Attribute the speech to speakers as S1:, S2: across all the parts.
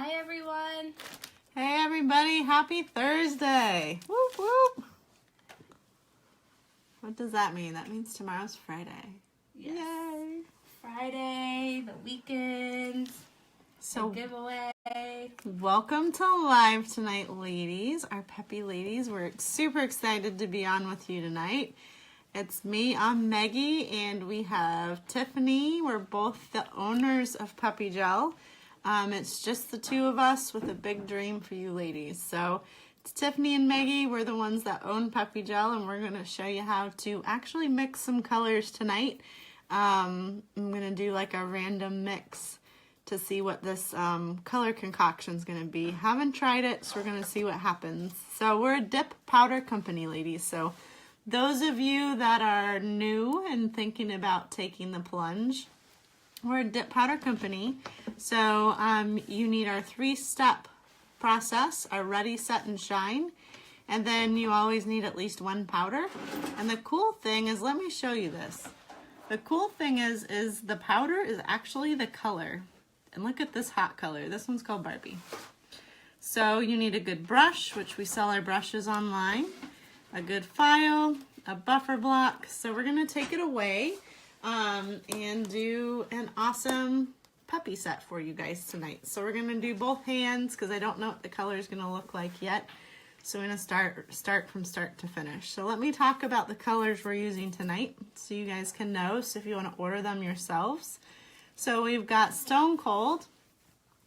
S1: Hi, everyone.
S2: Hey, everybody. Happy Thursday. Whoop, whoop. What does that mean? That means tomorrow's Friday.
S1: Yes.
S2: Yay.
S1: Friday, the weekend,
S2: So,
S1: the giveaway.
S2: welcome to live tonight, ladies. Our Peppi ladies. We're super excited to be on with you tonight. It's me, I'm Maggie, and we have Tiffany. We're both the owners of Peppi Gel. It's just the two of us with a big dream for you ladies. So it's Tiffany and Maggie. We're the ones that own Peppi Gel, and we're going to show you how to actually mix some colors tonight. I'm going to do like a random mix to see what this color concoction is going to be. Haven't tried it, so we're going to see what happens. So we're a dip powder company, ladies. So those of you that are new and thinking about taking the plunge, we're a dip powder company. So you need our 3-step process, our ready, set, and shine. And then you always need at least one powder. And the cool thing is, let me show you this. The cool thing is the powder is actually the color. And look at this hot color. This one's called Barbie. So you need a good brush, which we sell our brushes online, a good file, a buffer block. So we're going to take it away and do an awesome Peppi set for you guys tonight. So we're going to do both hands because I don't know what the color is going to look like yet. So we're going to start from start to finish. So let me talk about the colors we're using tonight so you guys can know, so if you want to order them yourselves. So we've got Stone Cold,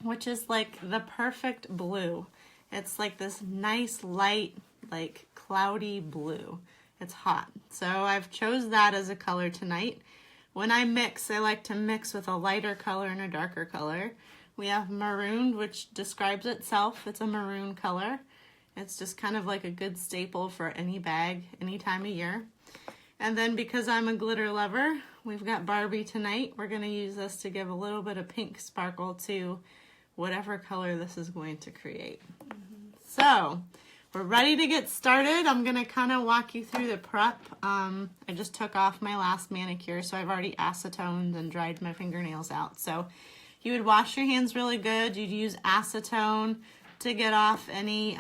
S2: which is like the perfect blue. It's like this nice light, like cloudy blue. It's hot. So I've chose that as a color tonight. When I mix, I like to mix with a lighter color and a darker color. We have Maroon, which describes itself. It's a maroon color. It's just kind of like a good staple for any bag, any time of year. And then because I'm a glitter lover, we've got Barbie tonight. We're going to use this to give a little bit of pink sparkle to whatever color this is going to create. So we're ready to get started. I'm going to kind of walk you through the prep. I just took off my last manicure, so I've already acetoned and dried my fingernails out. So you would wash your hands really good. You'd use acetone to get off any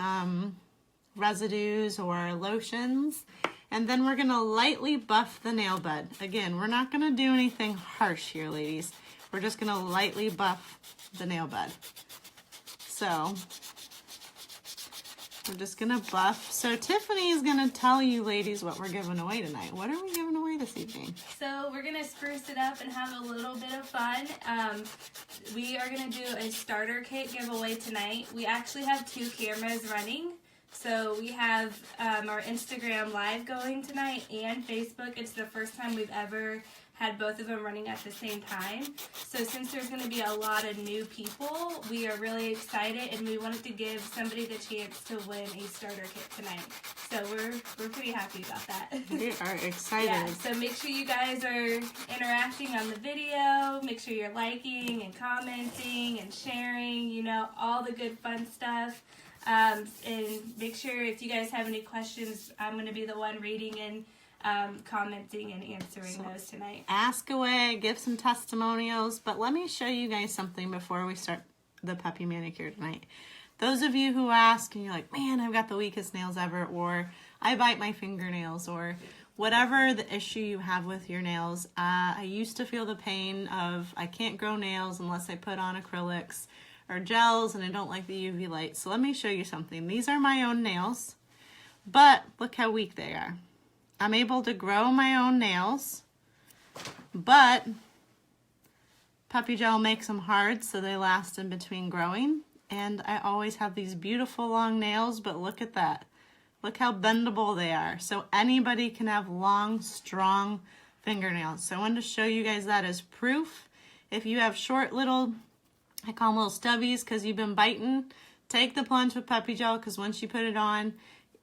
S2: residues or lotions. And then we're going to lightly buff the nail bed. Again, we're not going to do anything harsh here, ladies. We're just going to lightly buff the nail bed. So we're just going to buff. So Tiffany is going to tell you, ladies, what we're giving away tonight. What are we giving away this evening?
S1: So we're going to spruce it up and have a little bit of fun. We are going to do a starter kit giveaway tonight. We actually have 2 cameras running. So we have our Instagram live going tonight and Facebook. It's the first time we've ever had both of them running at the same time. So since there's going to be a lot of new people, we are really excited and we wanted to give somebody the chance to win a starter kit tonight. So we're pretty happy about that.
S2: We are excited.
S1: Yeah, so make sure you guys are interacting on the video. Make sure you're liking and commenting and sharing, you know, all the good fun stuff. And make sure if you guys have any questions, I'm going to be the one reading and commenting and answering those tonight.
S2: Ask away, give some testimonials, but let me show you guys something before we start the Peppi manicure tonight. Those of you who ask and you're like, man, I've got the weakest nails ever, or I bite my fingernails, or whatever the issue you have with your nails. I used to feel the pain of I can't grow nails unless I put on acrylics or gels, and I don't like the UV light. So let me show you something. These are my own nails, but look how weak they are. I'm able to grow my own nails, but Peppi Gel makes them hard so they last in between growing. And I always have these beautiful long nails, but look at that. Look how bendable they are. So anybody can have long, strong fingernails. So I wanted to show you guys that as proof. If you have short little, I call them little stubbies because you've been biting, take the plunge with Peppi Gel, because once you put it on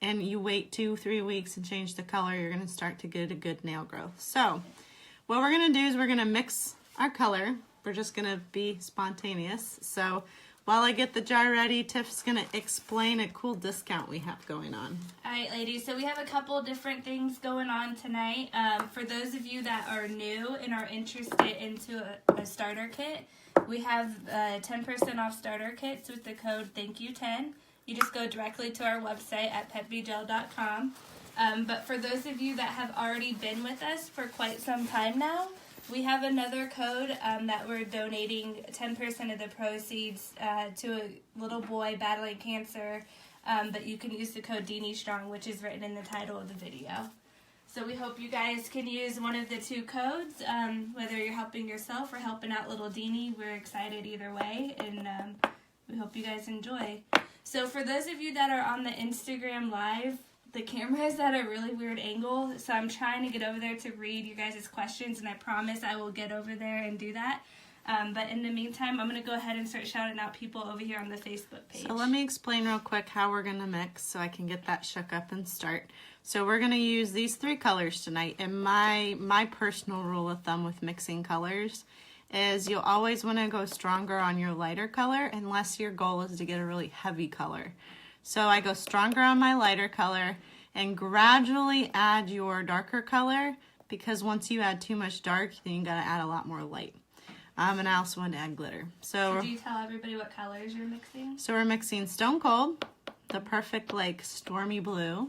S2: and you wait 2-3 weeks and change the color, you're going to start to get a good nail growth. So what we're going to do is we're going to mix our color. We're just going to be spontaneous. So while I get the jar ready, Tiff's going to explain a cool discount we have going on.
S1: All right, ladies, so we have a couple different things going on tonight. For those of you that are new and are interested into a starter kit, We have 10% off starter kits with the code THANKYOU10. You just go directly to our website at pepbigel.com. But for those of you that have already been with us for quite some time now, we have another code that we're donating 10% of the proceeds to a little boy battling cancer. But you can use the code DeanieStrong, which is written in the title of the video. So we hope you guys can use one of the two codes, whether you're helping yourself or helping out little Deanie. We're excited either way, and we hope you guys enjoy. So for those of you that are on the Instagram Live, the camera is at a really weird angle, so I'm trying to get over there to read you guys' questions, and I promise I will get over there and do that. But in the meantime, I'm going to go ahead and start shouting out people over here on the Facebook page.
S2: So let me explain real quick how we're going to mix so I can get that shook up and start. So we're going to use these 3 colors tonight, and my personal rule of thumb with mixing colors is you'll always want to go stronger on your lighter color unless your goal is to get a really heavy color. So I go stronger on my lighter color and gradually add your darker color, because once you add too much dark, then you got to add a lot more light. And I also want to add glitter.
S1: So do you tell everybody what colors you're mixing? So
S2: we're mixing Stone Cold, the perfect like stormy blue.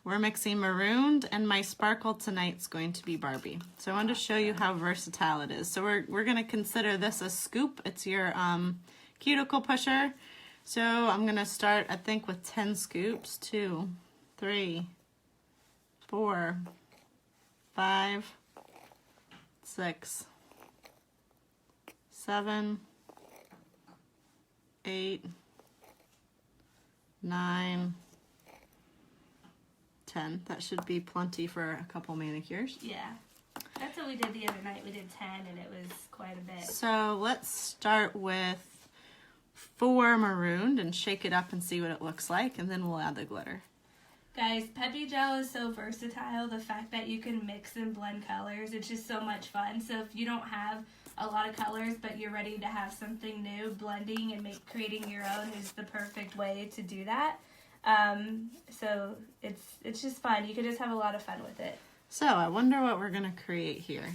S2: We're mixing Marooned, and my sparkle tonight's going to be Barbie. So I wanted to show you how versatile it is. So we're going to consider this a scoop. It's your cuticle pusher. So I'm going to start, I think, with 10 scoops. 2, 3, 4, 5, 6, 7, 8, 9, 10. That should be plenty for a couple manicures.
S1: Yeah. That's what we did the other night. We did 10 and it was quite a bit.
S2: So let's start with 4 Marooned and shake it up and see what it looks like, and then we'll add the glitter.
S1: Guys, Peppi Gel is so versatile. The fact that you can mix and blend colors, it's just so much fun. So if you don't have a lot of colors but you're ready to have something new, blending and creating your own is the perfect way to do that. So it's just fun. You can just have a lot of fun with it.
S2: So I wonder what we're going to create here.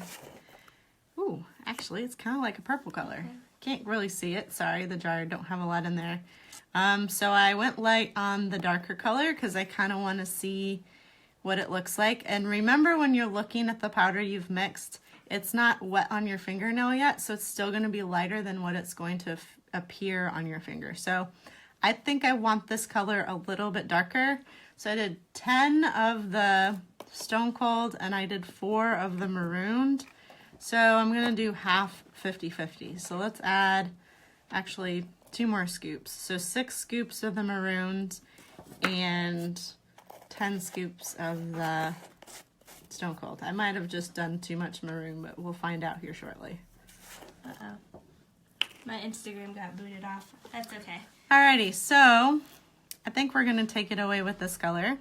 S2: Ooh, actually it's kind of like a purple color. Can't really see it. Sorry, the jar don't have a lot in there. So I went light on the darker color because I kind of want to see what it looks like. And remember, when you're looking at the powder you've mixed, it's not wet on your fingernail yet, so it's still going to be lighter than what it's going to appear on your finger. So I think I want this color a little bit darker. So I did 10 of the Stone Cold and I did 4 of the Marooned. So I'm going to do half 50-50. So let's add actually 2 more scoops. So 6 scoops of the Marooned and 10 scoops of the Stone Cold. I might have just done too much maroon, but we'll find out here shortly.
S1: Uh-oh. My Instagram got booted off. That's okay.
S2: Alrighty, so I think we're going to take it away with this color.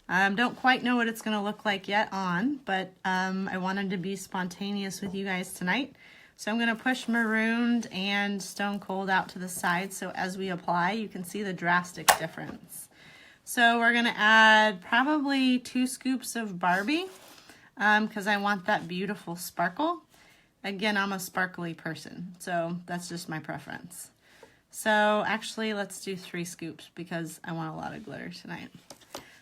S2: Don't quite know what it's going to look like yet on, but I wanted to be spontaneous with you guys tonight. So I'm going to push Marooned and Stone Cold out to the side, so as we apply, you can see the drastic difference. So we're going to add probably 2 scoops of Barbie, because I want that beautiful sparkle. Again, I'm a sparkly person, so that's just my preference. So actually, let's do 3 scoops because I want a lot of glitter tonight.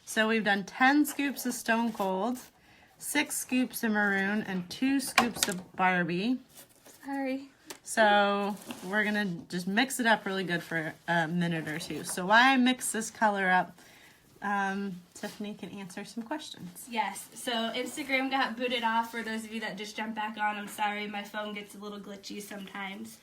S2: So we've done 10 scoops of Stone Cold, 6 scoops of Maroon, and 2 scoops of Barbie.
S1: Sorry.
S2: So we're going to just mix it up really good for a minute or 2. So while I mix this color up, Tiffany can answer some questions.
S1: Yes, so Instagram got booted off. For those of you that just jumped back on, I'm sorry, my phone gets a little glitchy sometimes.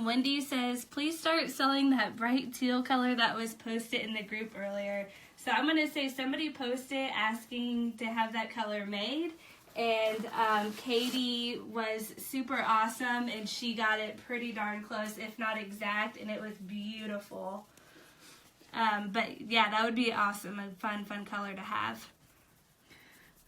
S1: Wendy says, please start selling that bright teal color that was posted in the group earlier. So I'm going to say somebody posted asking to have that color made, and Katie was super awesome, and she got it pretty darn close, if not exact, and it was beautiful. But yeah, that would be awesome, a fun color to have.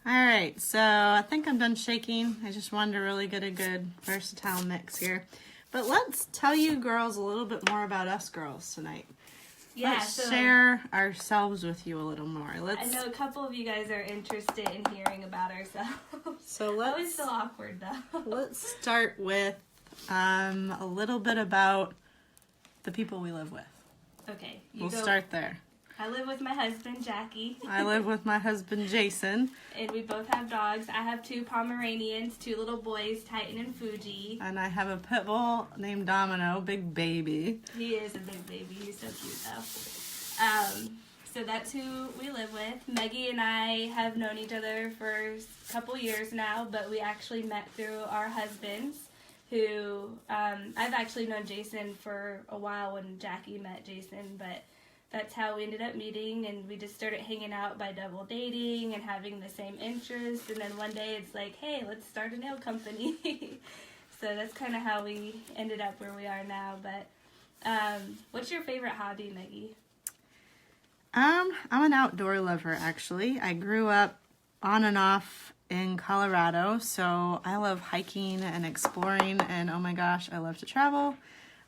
S2: Alright, so I think I'm done shaking. I just wanted to really get a good versatile mix here. But let's tell you girls a little bit more about us girls tonight.
S1: Yeah,
S2: let's share ourselves with you a little more.
S1: I know a couple of you guys are interested in hearing about ourselves.
S2: So let's,
S1: always so awkward though.
S2: Let's start with a little bit about the people we live with.
S1: Okay.
S2: We'll start there.
S1: I live with my husband, Jackie.
S2: I live with my husband, Jason.
S1: And we both have dogs. I have 2 Pomeranians, 2 little boys, Titan and Fuji.
S2: And I have a pit bull named Domino, big baby.
S1: He is a big baby. He's so cute, though. So that's who we live with. Maggie and I have known each other for a couple years now, but we actually met through our husbands, who I've actually known Jason for a while when Jackie met Jason, but that's how we ended up meeting, and we just started hanging out by double dating and having the same interests, and then one day it's like, hey, let's start a nail company. So that's kind of how we ended up where we are now. But what's your favorite hobby, Maggie?
S2: I'm an outdoor lover, actually. I grew up on and off in Colorado, so I love hiking and exploring, and oh my gosh, I love to travel.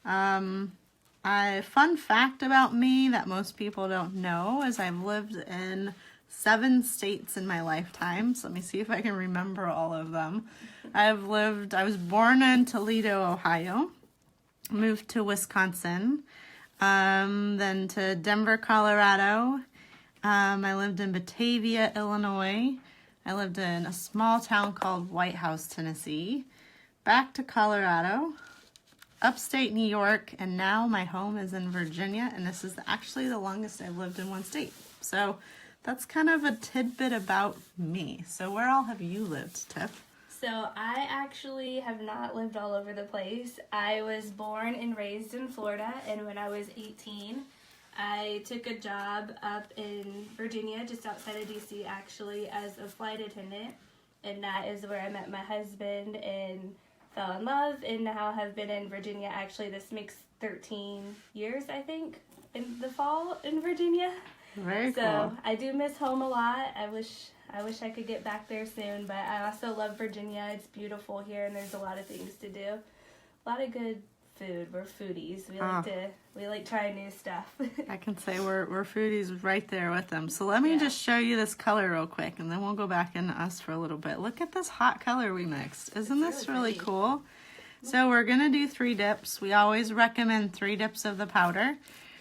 S2: Fun fact about me that most people don't know is I've lived in 7 states in my lifetime. So let me see if I can remember all of them. I was born in Toledo, Ohio, moved to Wisconsin, then to Denver, Colorado. I lived in Batavia, Illinois. I lived in a small town called White House, Tennessee. Back to Colorado, upstate New York, and now my home is in Virginia, and this is actually the longest I've lived in one state. So that's kind of a tidbit about me. So where all have you lived, Tiff?
S1: So I actually have not lived all over the place. I was born and raised in Florida, and when I was 18, I took a job up in Virginia, just outside of DC actually, as a flight attendant, and that is where I met my husband and fell in love, and now have been in Virginia. Actually, this makes 13 years, I think, in the fall in Virginia.
S2: Very cool.
S1: So I do miss home a lot. I wish I could get back there soon, but I also love Virginia. It's beautiful here, and there's a lot of things to do. A lot of good food. We're foodies. We like trying new stuff.
S2: I can say we're foodies right there with them. So let me just show you this color real quick, and then we'll go back into us for a little bit. Look at this hot color we mixed. Isn't this really cool? So we're going to do 3 dips. We always recommend 3 dips of the powder.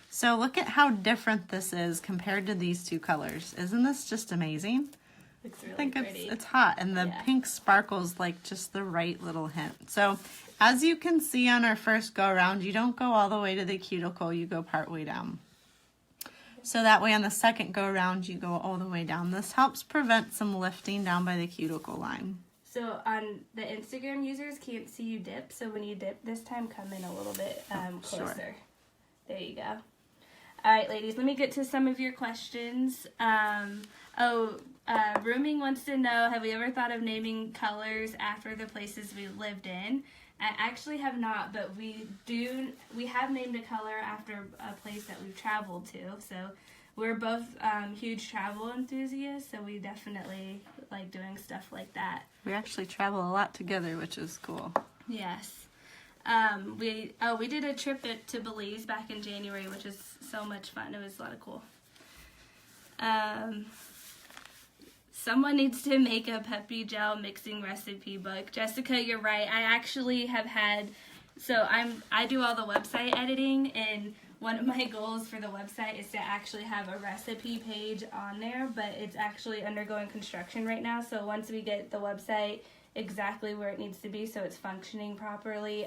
S2: So look at how different this is compared to these 2 colors. Isn't this just amazing?
S1: It's really
S2: I think
S1: pretty.
S2: it's hot, and the pink sparkles like just the right little hint. So as you can see on our first go around, you don't go all the way to the cuticle, you go part way down. So that way on the second go around, you go all the way down. This helps prevent some lifting down by the cuticle line.
S1: So on the Instagram users can't see you dip, so when you dip this time, come in a little bit closer.
S2: Sure.
S1: There you go. All right, ladies, let me get to some of your questions. Rooming wants to know, have we ever thought of naming colors after the places we lived in? I actually have not, but we have named a color after a place that we've traveled to. So we're both huge travel enthusiasts, so we definitely like doing stuff like that.
S2: We actually travel a lot together, which is cool.
S1: Yes. We did a trip to Belize back in January, which is so much fun. It was a lot of cool. Someone needs to make a Peppi gel mixing recipe book. Jessica, you're right. I actually have had, I do all the website editing, and one of my goals for the website is to actually have a recipe page on there, but it's actually undergoing construction right now. So once we get the website exactly where it needs to be so it's functioning properly,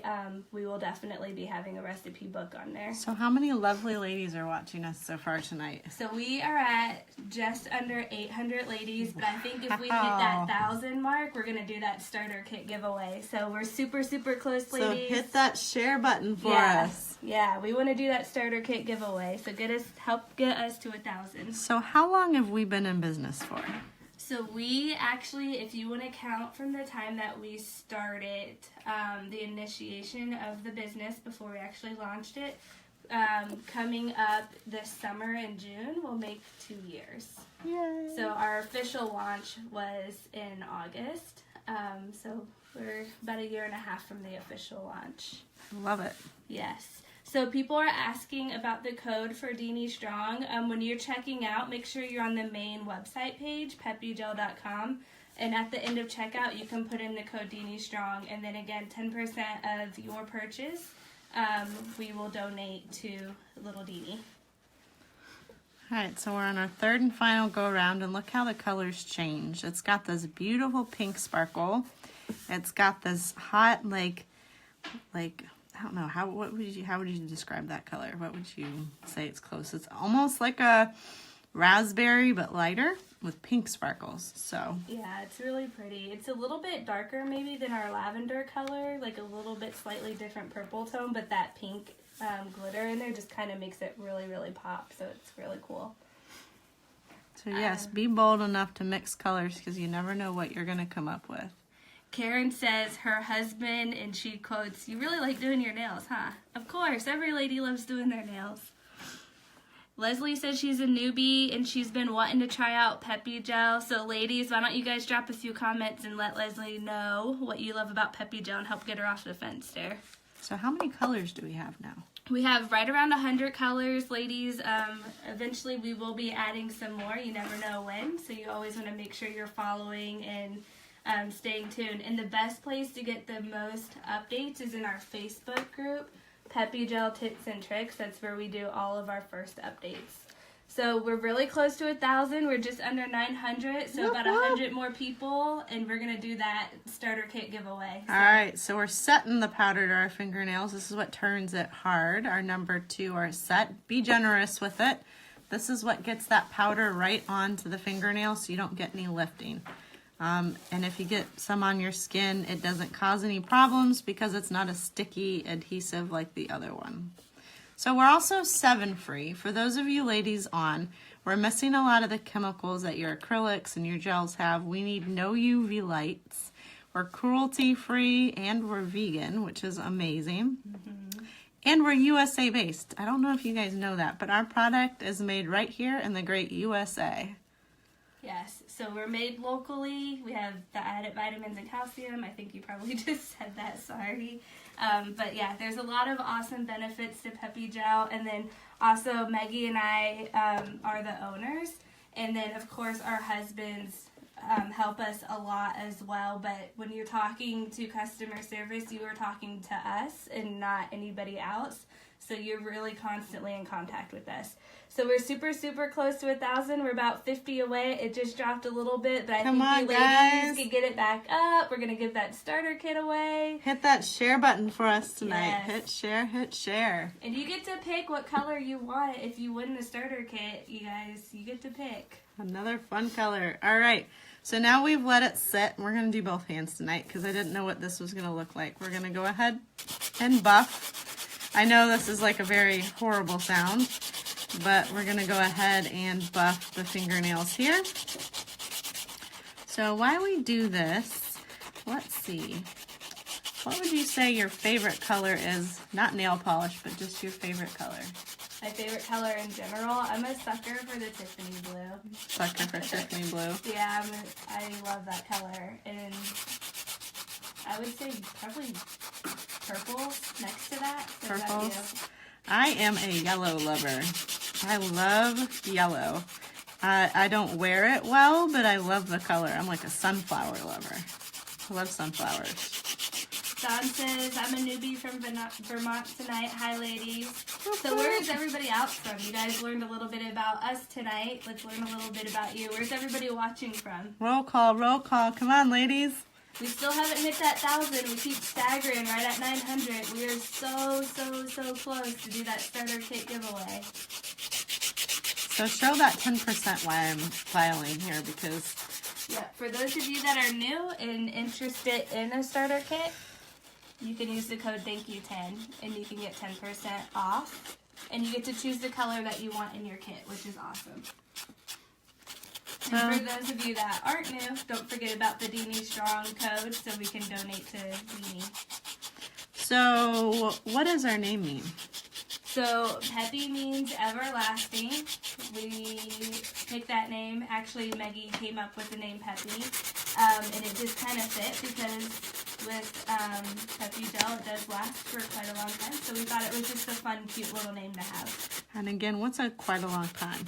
S1: we will definitely be having a recipe book on there.
S2: So how many lovely ladies are watching us so far tonight?
S1: So we are at just under 800 ladies, but I think if we hit that 1,000 mark, we're going to do that starter kit giveaway. So we're super, super close, ladies.
S2: So hit that share button for us.
S1: Yeah, we want to do that starter kit giveaway. So help get us to 1,000.
S2: So how long have we been in business for?
S1: So we actually, if you want to count from the time that we started the initiation of the business before we actually launched it, coming up this summer in June, we'll make 2 years.
S2: Yay.
S1: So our official launch was in August. So we're about 1.5 years from the official launch.
S2: Love it.
S1: Yes. So people are asking about the code for Deanie Strong. When you're checking out, make sure you're on the main website page, peppigel.com, And at the end of checkout, you can put in the code DiniStrong, and then again, 10% of your purchase, we will donate to little Dini.
S2: All right, so we're on our third and final go around, and look how the colors change. It's got this beautiful pink sparkle. It's got this hot, like I don't know, how would you describe that color? What would you say it's close? It's almost like a raspberry, but lighter with pink sparkles. So
S1: yeah, it's really pretty. It's a little bit darker maybe than our lavender color, like a little bit slightly different purple tone, but that pink glitter in there just kind of makes it really, really pop. So it's really cool.
S2: So yes, be bold enough to mix colors because you never know what you're going to come up with.
S1: Karen says her husband, and she quotes, "You really like doing your nails, huh?" Of course, every lady loves doing their nails. Leslie says she's a newbie and she's been wanting to try out Peppi Gel. So ladies, why don't you guys drop a few comments and let Leslie know what you love about Peppi Gel and help get her off the fence there.
S2: So how many colors do we have now?
S1: We have right around 100 colors, ladies. Eventually we will be adding some more. You never know when, so you always want to make sure you're following and staying tuned. And the best place to get the most updates is in our Facebook group, Peppi Gel Tips and Tricks. That's where we do all of our first updates. So we're really close to 1,000. We're just under 900, so about 100 more people, and we're going to do that starter kit giveaway. So.
S2: All right, so we're setting the powder to our fingernails. This is what turns it hard. Our number 2 are set. Be generous with it. This is what gets that powder right onto the fingernail so you don't get any lifting. And if you get some on your skin, it doesn't cause any problems because it's not a sticky adhesive like the other one. So we're also 7 free. For those of you ladies on, we're missing a lot of the chemicals that your acrylics and your gels have. We need no UV lights. We're cruelty free and we're vegan, which is amazing. Mm-hmm. And we're USA based. I don't know if you guys know that, but our product is made right here in the great USA.
S1: Yes, so we're made locally. We have the added vitamins and calcium. I think you probably just said that, sorry. But yeah, there's a lot of awesome benefits to Peppi Gel. And then also Maggie and I are the owners. And then of course our husbands help us a lot as well. But when you're talking to customer service, you are talking to us and not anybody else. So you're really constantly in contact with us. So we're super, super close to 1,000. We're about 50 away. It just dropped a little bit, but I think you ladies can get it back up. We're going to give that starter kit away.
S2: Hit that share button for us tonight.
S1: Yes.
S2: Hit share, hit share.
S1: And you get to pick what color you want. If you win the starter kit, you guys, you get to pick.
S2: Another fun color. All right. So now we've let it sit. We're going to do both hands tonight because I didn't know what this was going to look like. We're going to go ahead and buff. I know this is like a very horrible sound, but we're going to go ahead and buff the fingernails here. So while we do this, let's see. What would you say your favorite color is? Not nail polish, but just your favorite color.
S1: My favorite color in general, I'm a sucker for the Tiffany blue.
S2: Sucker for Tiffany blue.
S1: Yeah, I love that color. And I would say probably purple next to that. So
S2: Purple. I am a yellow lover. I love yellow. I don't wear it well, but I love the color. I'm like a sunflower lover. I love sunflowers.
S1: Don says, I'm a newbie from Vermont tonight. Hi, ladies. So where is everybody else from? You guys learned a little bit about us tonight. Let's learn a little bit about you. Where's everybody watching from?
S2: Roll call, roll call. Come on, ladies.
S1: We still haven't hit that 1,000. We keep staggering right at 900. We are so, so, so close to do that starter kit giveaway.
S2: So show that 10% while I'm filing here because...
S1: Yeah, for those of you that are new and interested in a starter kit, you can use the code THANKYOU10 and you can get 10% off. And you get to choose the color that you want in your kit, which is awesome. And for those of you that aren't new, don't forget about the DiniStrong code so we can donate to Dini.
S2: So what does our name mean?
S1: So Peppi means everlasting. We picked that name. Actually, Maggie came up with the name Peppi. And it just kind of fit because with Peppi Gel, it does last for quite a long time. So we thought it was just a fun, cute little name to have.
S2: And again, what's a quite a long time?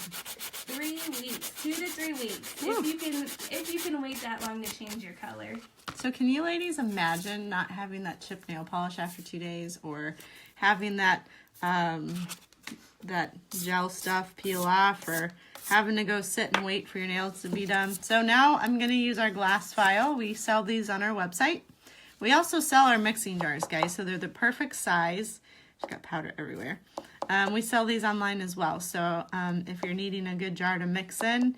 S1: 3 weeks, 2 to 3 weeks.
S2: Woo.
S1: If you can wait that long to change your color.
S2: So can you ladies imagine not having that chip nail polish after 2 days, or having that that gel stuff peel off, or having to go sit and wait for your nails to be done? So now I'm going to use our glass file. We sell these on our website. We also sell our mixing jars, guys, so they're the perfect size. Just got powder everywhere. We sell these online as well. So if you're needing a good jar to mix in,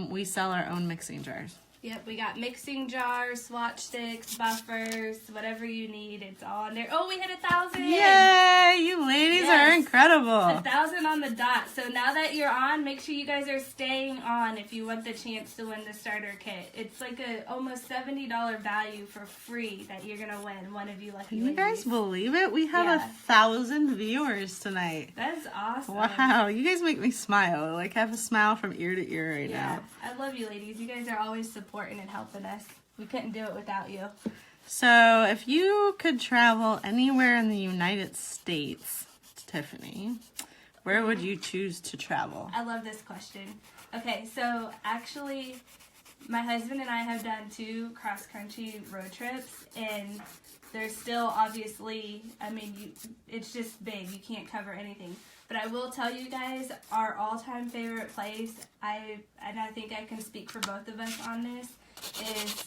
S2: we sell our own mixing jars.
S1: Yep, we got mixing jars, swatch sticks, buffers, whatever you need. It's all on there. Oh, we hit 1,000!
S2: Yay! You ladies are incredible.
S1: 1,000 on the dot. So now that you're on, make sure you guys are staying on if you want the chance to win the starter kit. It's like a almost $70 value for free that you're gonna win. One of you lucky
S2: Can you
S1: ladies.
S2: guys believe it? We have 1,000 viewers tonight.
S1: That's awesome.
S2: Wow, you guys make me smile. Like, have a smile from ear to ear right
S1: Yeah,
S2: now.
S1: I love you ladies. You guys are always supporting and helping us. We couldn't do it without you.
S2: So, if you could travel anywhere in the United States, Tiffany, where would you choose to travel?
S1: I love this question. Okay, so actually, my husband and I have done 2 cross-country road trips, and there's still obviously, I mean, it's just big. You can't cover anything. But I will tell you guys, our all-time favorite place, and I think I can speak for both of us on this, is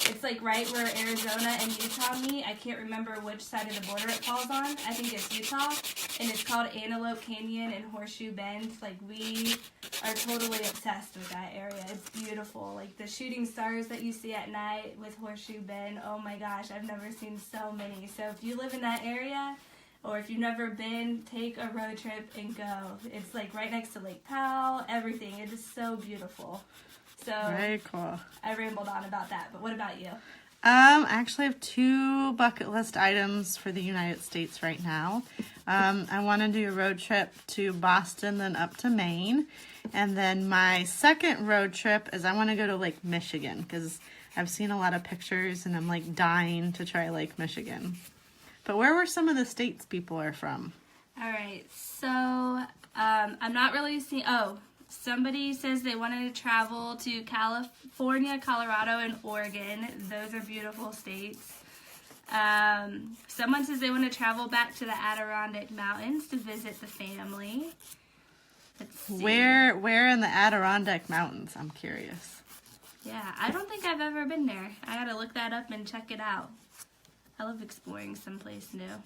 S1: it's like right where Arizona and Utah meet. I can't remember which side of the border it falls on. I think it's Utah, and it's called Antelope Canyon and Horseshoe Bend. Like, we are totally obsessed with that area. It's beautiful. Like, the shooting stars that you see at night with Horseshoe Bend, oh my gosh, I've never seen so many. So if you live in that area, or if you've never been, take a road trip and go. It's like right next to Lake Powell, everything. It is so beautiful. So
S2: Very cool.
S1: I rambled on about that, but what about you?
S2: I actually have 2 bucket list items for the United States right now. I want to do a road trip to Boston, then up to Maine. And then my second road trip is I want to go to Lake Michigan, because I've seen a lot of pictures and I'm like dying to try Lake Michigan. But where were some of the states people are from?
S1: All right, so I'm not really seeing. Oh, somebody says they wanted to travel to California, Colorado, and Oregon. Those are beautiful states. Someone says they want to travel back to the Adirondack Mountains to visit the family. Let's see.
S2: Where in the Adirondack Mountains? I'm curious.
S1: Yeah, I don't think I've ever been there. I gotta look that up and check it out. I love exploring someplace new.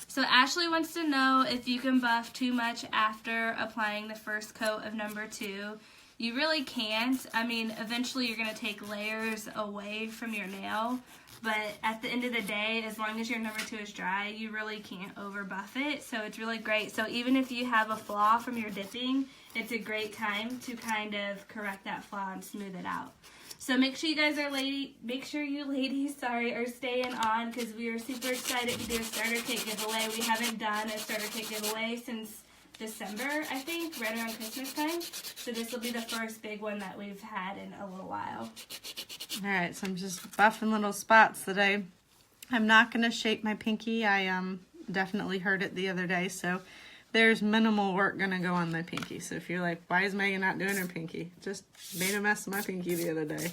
S1: So Ashley wants to know if you can buff too much after applying the first coat of number 2. You really can't. I mean, eventually you're going to take layers away from your nail, but at the end of the day, as long as your number 2 is dry, you really can't over buff it. So it's really great. So even if you have a flaw from your dipping, it's a great time to kind of correct that flaw and smooth it out. So make sure you guys are are staying on, because we are super excited to do a starter kit giveaway. We haven't done a starter kit giveaway since December, I think, right around Christmas time. So this will be the first big one that we've had in a little while.
S2: All right, so I'm just buffing little spots that I'm not going to shape my pinky. I definitely hurt it the other day, so there's minimal work going to go on my pinky. So if you're like, why is Megan not doing her pinky? Just made a mess of my pinky the other day.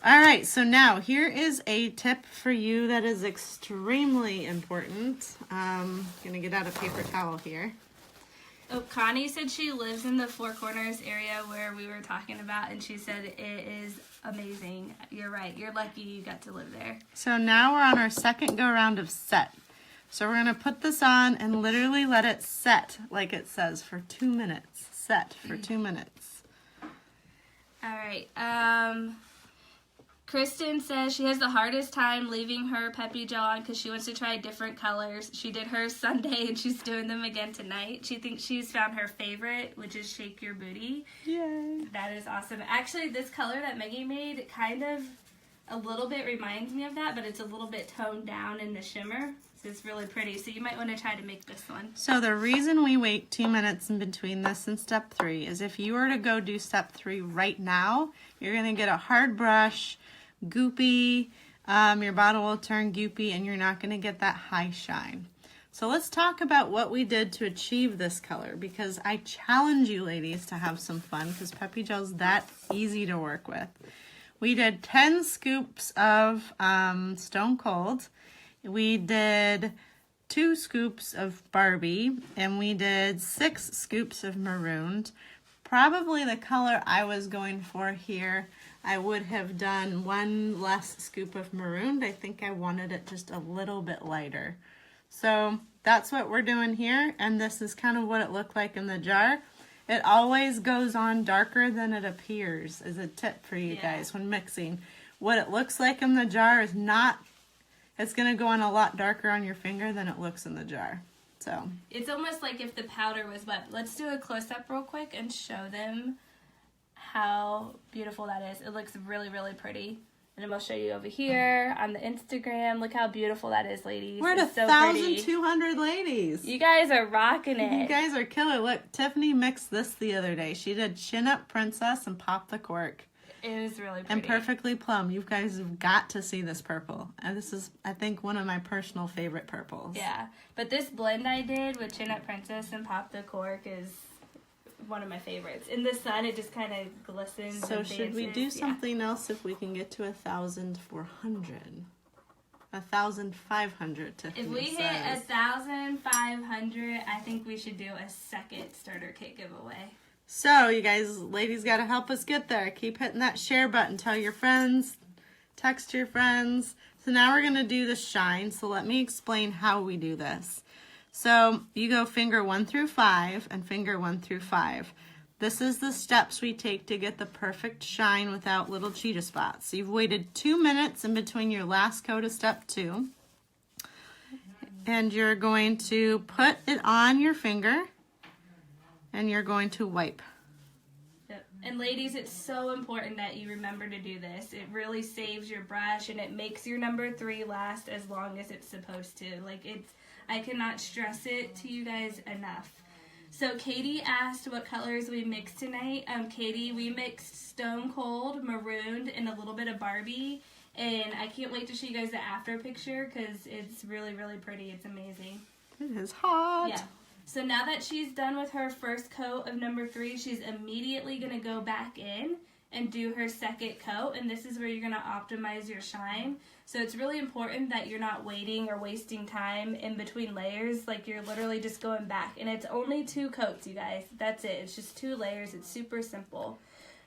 S2: All right, so now here is a tip for you that is extremely important. I'm going to get out a paper towel here.
S1: Oh, Connie said she lives in the Four Corners area where we were talking about, and she said it is amazing. You're right. You're lucky you got to live there.
S2: So now we're on our second go-round of set. So we're going to put this on and literally let it set, like it says, for 2 minutes. Set for 2 minutes.
S1: All right. Kristen says she has the hardest time leaving her Peppi gel on because she wants to try different colors. She did hers Sunday and she's doing them again tonight. She thinks she's found her favorite, which is Shake Your Booty.
S2: Yay.
S1: That is awesome. Actually, this color that Maggie made kind of a little bit reminds me of that, but it's a little bit toned down in the shimmer. So it's really pretty. So you might want to try to make this one.
S2: So the reason we wait 2 minutes in between this and step 3 is if you were to go do step 3 right now, you're going to get a hard brush, goopy, your bottle will turn goopy, and you're not going to get that high shine. So let's talk about what we did to achieve this color, because I challenge you ladies to have some fun because Peppi Gel's that easy to work with. We did 10 scoops of Stone Cold. We did 2 scoops of Barbie, and we did 6 scoops of Marooned. Probably the color I was going for here, I would have done 1 less scoop of Marooned. I think I wanted it just a little bit lighter. So that's what we're doing here, and this is kind of what it looked like in the jar. It always goes on darker than it appears, as a tip for you guys when mixing. What it looks like in the jar is not, it's going to go on a lot darker on your finger than it looks in the jar. So
S1: it's almost like if the powder was wet. Let's do a close-up real quick and show them how beautiful that is. It looks really, really pretty. And I'm going to show you over here on the Instagram. Look how beautiful that is, ladies.
S2: We're at 1,200 ladies.
S1: You guys are rocking it.
S2: You guys are killer. Look, Tiffany mixed this the other day. She did Chin Up Princess and Pop the Cork.
S1: It was really pretty.
S2: And Perfectly Plum. You guys have got to see this purple. And this is, I think, one of my personal favorite purples.
S1: Yeah. But this blend I did with Chin Up Princess and Pop the Cork is one of my favorites. In the sun, it just kind of glistens.
S2: So should we do something else if we can get to 1,400? 1,500, Tiffany
S1: If we hit 1,500, I think we should do a second starter kit giveaway.
S2: So, you guys, ladies got to help us get there. Keep hitting that share button. Tell your friends. Text your friends. So now we're going to do the shine. So let me explain how we do this. So you go finger 1 through 5 and finger 1 through 5. This is the steps we take to get the perfect shine without little cheetah spots. So you've waited 2 minutes in between your last coat of step 2. And you're going to put it on your finger and you're going to wipe.
S1: Yep. And ladies, it's so important that you remember to do this. It really saves your brush and it makes your number 3 last as long as it's supposed to. I cannot stress it to you guys enough. So Katie asked what colors we mixed tonight. Katie, we mixed Stone Cold, Marooned, and a little bit of Barbie. And I can't wait to show you guys the after picture because it's really, really pretty. It's amazing.
S2: It is hot.
S1: Yeah. So now that she's done with her first coat of number 3, she's immediately going to go back in and do her second coat. And this is where you're going to optimize your shine. So it's really important that you're not waiting or wasting time in between layers. Like you're literally just going back. And it's only 2 coats, you guys. That's it. It's just 2 layers. It's super simple.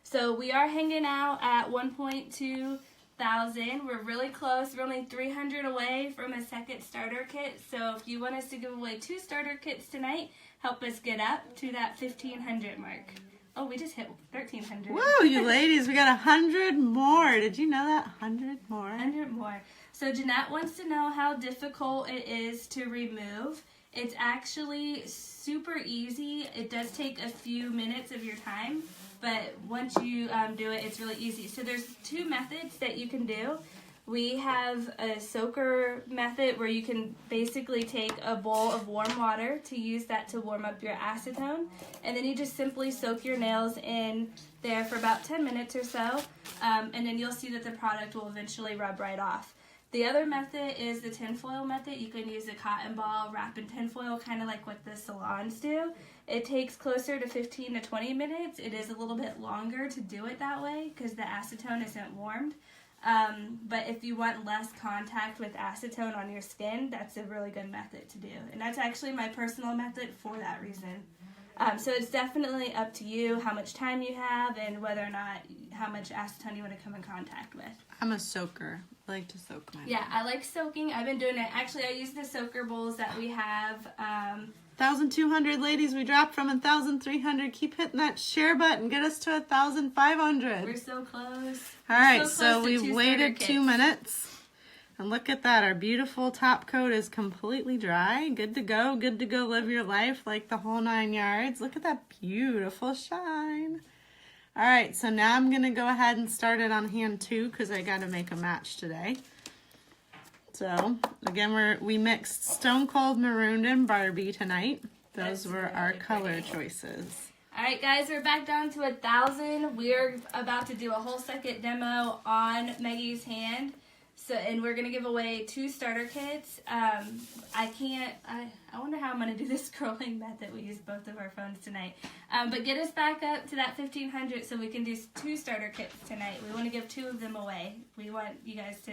S1: So we are hanging out at 1.2 thousand. We're really close. We're only 300 away from a second starter kit. So if you want us to give away 2 starter kits tonight, help us get up to that 1,500 mark. Oh, we just hit 1,300.
S2: Whoa, you ladies, we got 100 more. Did you know that? 100 more.
S1: 100 more. So Jeanette wants to know how difficult it is to remove. It's actually super easy. It does take a few minutes of your time, but once you do it, it's really easy. So there's 2 methods that you can do. We have a soaker method where you can basically take a bowl of warm water to use that to warm up your acetone. And then you just simply soak your nails in there for about 10 minutes or so. And then you'll see that the product will eventually rub right off. The other method is the tinfoil method. You can use a cotton ball wrapped in tinfoil, kind of like what the salons do. It takes closer to 15 to 20 minutes. It is a little bit longer to do it that way because the acetone isn't warmed. But if you want less contact with acetone on your skin, that's a really good method to do. And that's actually my personal method for that reason. So it's definitely up to you how much time you have and whether or not how much acetone you want to come in contact with.
S2: I'm a soaker. I like to soak mine.
S1: Yeah, I like soaking. I've been doing it. Actually, I use the soaker bowls that we have.
S2: 1,200 ladies, we dropped from 1,300. Keep hitting that share button. Get us to 1,500.
S1: We're so close.
S2: All right, so we've waited 2 minutes. And look at that. Our beautiful top coat is completely dry. Good to go. Good to go live your life like the whole 9 yards. Look at that beautiful shine. All right, so now I'm going to go ahead and start it on hand 2 because I got to make a match today. So, again, we mixed Stone Cold, Marooned, and Barbie tonight. Those were really our color choices.
S1: All right, guys, we're back down to 1,000. We're about to do a whole second demo on Maggie's hand. So, and we're gonna give away 2 starter kits. I wonder how I'm gonna do this scrolling method. We use both of our phones tonight. But get us back up to that 1,500 so we can do 2 starter kits tonight. We want to give 2 of them away. We want you guys to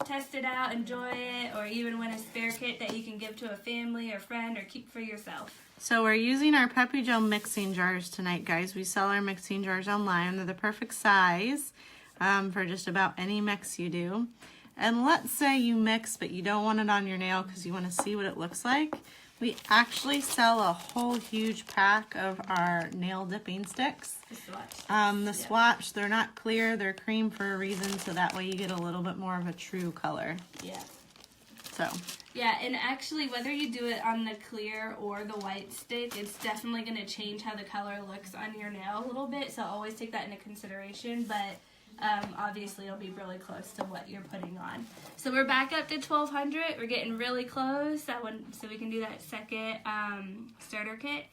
S1: test it out, enjoy it, or even win a spare kit that you can give to a family or friend or keep for yourself.
S2: So we're using our Peppi Gel mixing jars tonight, guys. We sell our mixing jars online. They're the perfect size for just about any mix you do. And let's say you mix, but you don't want it on your nail because you want to see what it looks like. We actually sell a whole huge pack of our nail dipping sticks. The swatch, they're not clear, they're cream for a reason, so that way you get a little bit more of a true color.
S1: Yeah.
S2: So.
S1: Yeah, and actually whether you do it on the clear or the white stick, it's definitely going to change how the color looks on your nail a little bit, so always take that into consideration, but obviously it'll be really close to what you're putting on. So we're back up to 1,200. We're getting really close. So we can do that second starter kit.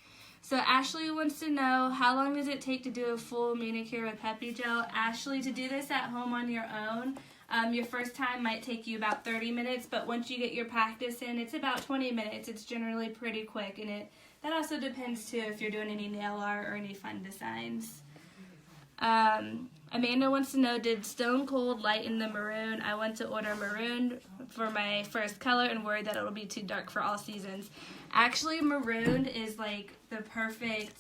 S1: So Ashley wants to know, how long does it take to do a full manicure with Peppi Gel? Ashley, to do this at home on your own, your first time might take you about 30 minutes, but once you get your practice in, it's about 20 minutes. It's generally pretty quick, and that also depends too if you're doing any nail art or any fun designs. Amanda wants to know, did Stone Cold lighten the maroon? I went to order maroon for my first color and worried that it'll be too dark for all seasons. Actually, maroon is like the perfect...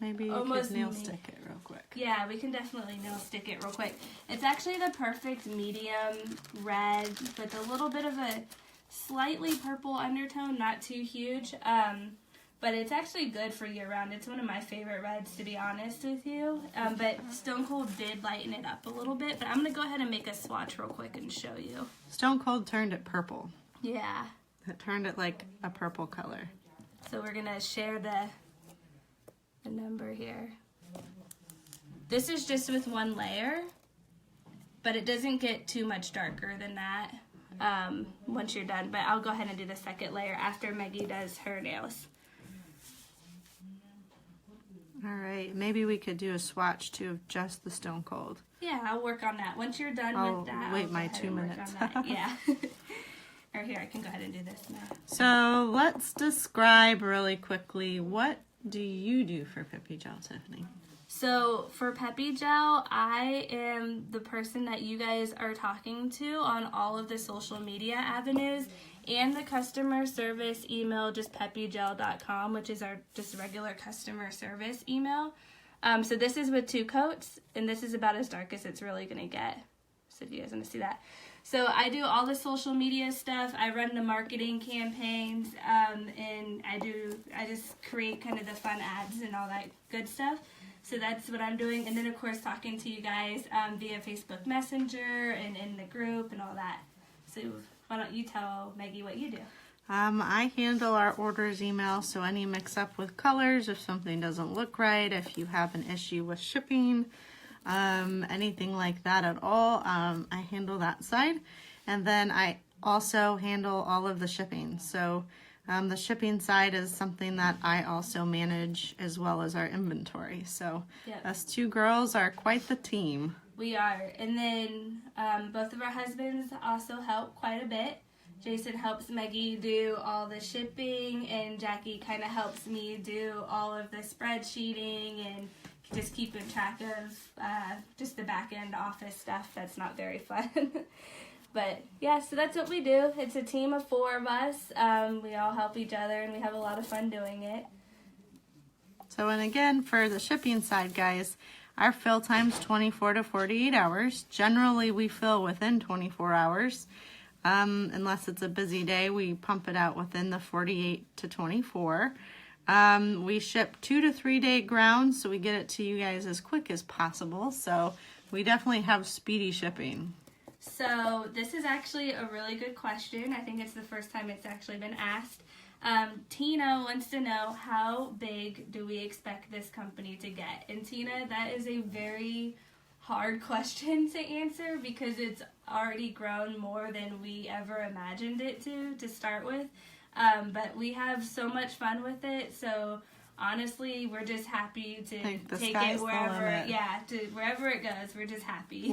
S2: Maybe you could nail stick it real quick.
S1: Yeah, we can definitely nail stick it real quick. It's actually the perfect medium red with a little bit of a slightly purple undertone, not too huge. But it's actually good for year-round. It's one of my favorite reds, to be honest with you. But Stone Cold did lighten it up a little bit. But I'm going to go ahead and make a swatch real quick and show you.
S2: Stone Cold turned it purple.
S1: Yeah.
S2: It turned it like a purple color.
S1: So we're going to share the number here. This is just with 1 layer. But it doesn't get too much darker than that once you're done. But I'll go ahead and do the second layer after Maggie does her nails.
S2: All right, maybe we could do a swatch too of just the Stone Cold.
S1: Yeah, I'll work on that. Once you're done with that,
S2: I'll wait my 2 minutes.
S1: Yeah. Or here, I can go ahead and do this now.
S2: So let's describe really quickly, what do you do for Peppi Gel, Tiffany?
S1: So for Peppi Gel, I am the person that you guys are talking to on all of the social media avenues and the customer service email, just peppigel.com, which is our just regular customer service email. So this is with 2 coats, and this is about as dark as it's really going to get. So if you guys want to see that. So I do all the social media stuff. I run the marketing campaigns, and I just create kind of the fun ads and all that good stuff. So that's what I'm doing. And then, of course, talking to you guys via Facebook Messenger and in the group and all that. So why don't you tell Maggie what you do?
S2: I handle our orders email, so any mix-up with colors, if something doesn't look right, if you have an issue with shipping, anything like that at all, I handle that side. And then I also handle all of the shipping. So the shipping side is something that I also manage, as well as our inventory. So us 2 girls are quite the team.
S1: We are. And then both of our husbands also help quite a bit. Jason helps Maggie do all the shipping, and Jackie kind of helps me do all of the spreadsheeting and just keeping track of just the back end office stuff that's not very fun. But yeah, so that's what we do. It's a team of 4 of us. We all help each other, and we have a lot of fun doing it.
S2: So, and again, for the shipping side, guys, our fill time's 24 to 48 hours. Generally, we fill within 24 hours. Unless it's a busy day, we pump it out within the 48 to 24. We ship 2 to 3 day ground, so we get it to you guys as quick as possible. So we definitely have speedy shipping.
S1: So this is actually a really good question. I think it's the first time it's actually been asked. Tina wants to know, how big do we expect this company to get? And Tina, that is a very hard question to answer because it's already grown more than we ever imagined it to start with. But we have so much fun with it, so honestly, we're just happy to
S2: Think the
S1: take
S2: sky's
S1: it
S2: the
S1: wherever,
S2: limit.
S1: to wherever it goes. We're just happy.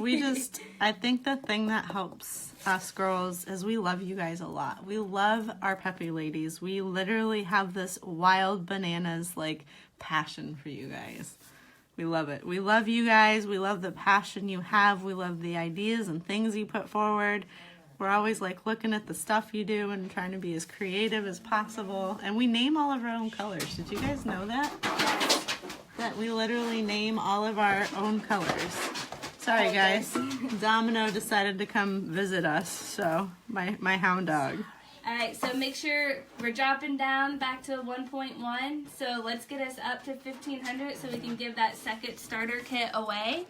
S2: I think the thing that helps us girls is we love you guys a lot. We love our Peppi ladies. We literally have this wild bananas like passion for you guys. We love it. We love you guys. We love the passion you have. We love the ideas and things you put forward. We're always like looking at the stuff you do and trying to be as creative as possible. And we name all of our own colors. Did you guys know that? That we literally name all of our own colors. Sorry guys. Domino decided to come visit us. So my hound dog.
S1: Alright, so make sure we're dropping down back to 1.1. So let's get us up to 1,500 so we can give that second starter kit away.